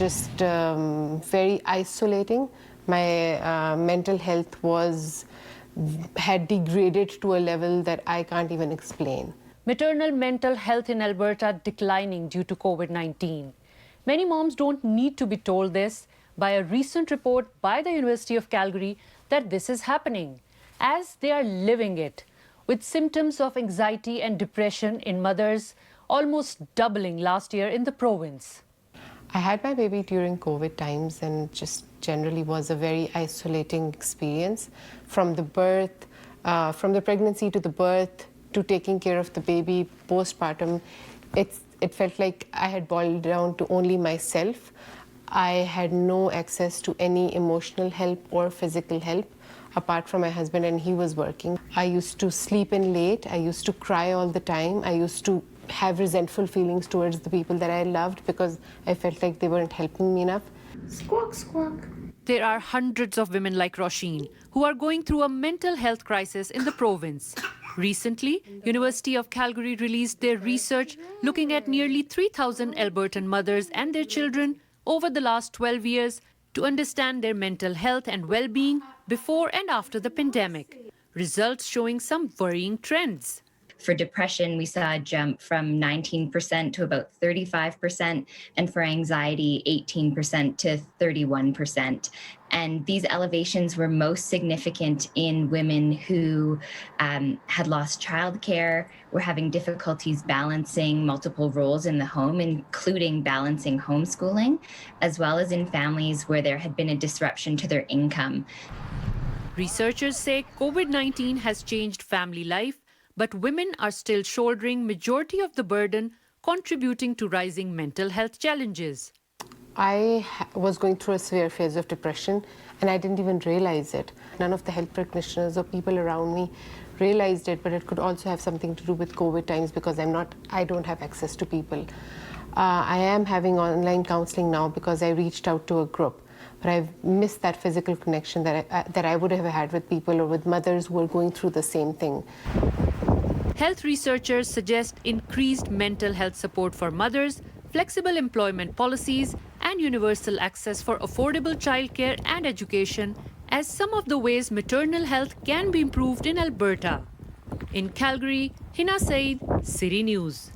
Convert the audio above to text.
Just very isolating. My mental health had degraded to a level that I can't even explain. Maternal mental health in Alberta declining due to COVID-19. Many moms don't need to be told this by a recent report by the University of Calgary that this is happening, as they are living it, with symptoms of anxiety and depression in mothers almost doubling last year in the province. I had my baby during COVID times and just generally was a very isolating experience. From the birth, from the pregnancy to the birth, to taking care of the baby postpartum, it felt like I had boiled down to only myself. I had no access to any emotional help or physical help apart from my husband, and he was working. I used to sleep in late. I used to cry all the time. I used to have resentful feelings towards the people that I loved because I felt like they weren't helping me enough. Squawk, squawk. There are hundreds of women like Roisin who are going through a mental health crisis in the province. Recently, University of Calgary released their research looking at nearly 3,000 Albertan mothers and their children over the last 12 years to understand their mental health and well-being before and after the pandemic. Results showing some worrying trends. For depression, we saw a jump from 19% to about 35%, and for anxiety, 18% to 31%. And these elevations were most significant in women who had lost childcare, were having difficulties balancing multiple roles in the home, including balancing homeschooling, as well as in families where there had been a disruption to their income. Researchers say COVID-19 has changed family life, but women are still shouldering majority of the burden, contributing to rising mental health challenges. I was going through a severe phase of depression and I didn't even realize it. None of the health practitioners or people around me realized it, but it could also have something to do with COVID times because I don't have access to people. I am having online counseling now because I reached out to a group, but I've missed that physical connection that I would have had with people or with mothers who are going through the same thing. Health researchers suggest increased mental health support for mothers, flexible employment policies, and universal access for affordable childcare and education as some of the ways maternal health can be improved in Alberta. In Calgary, Hina Said, City News.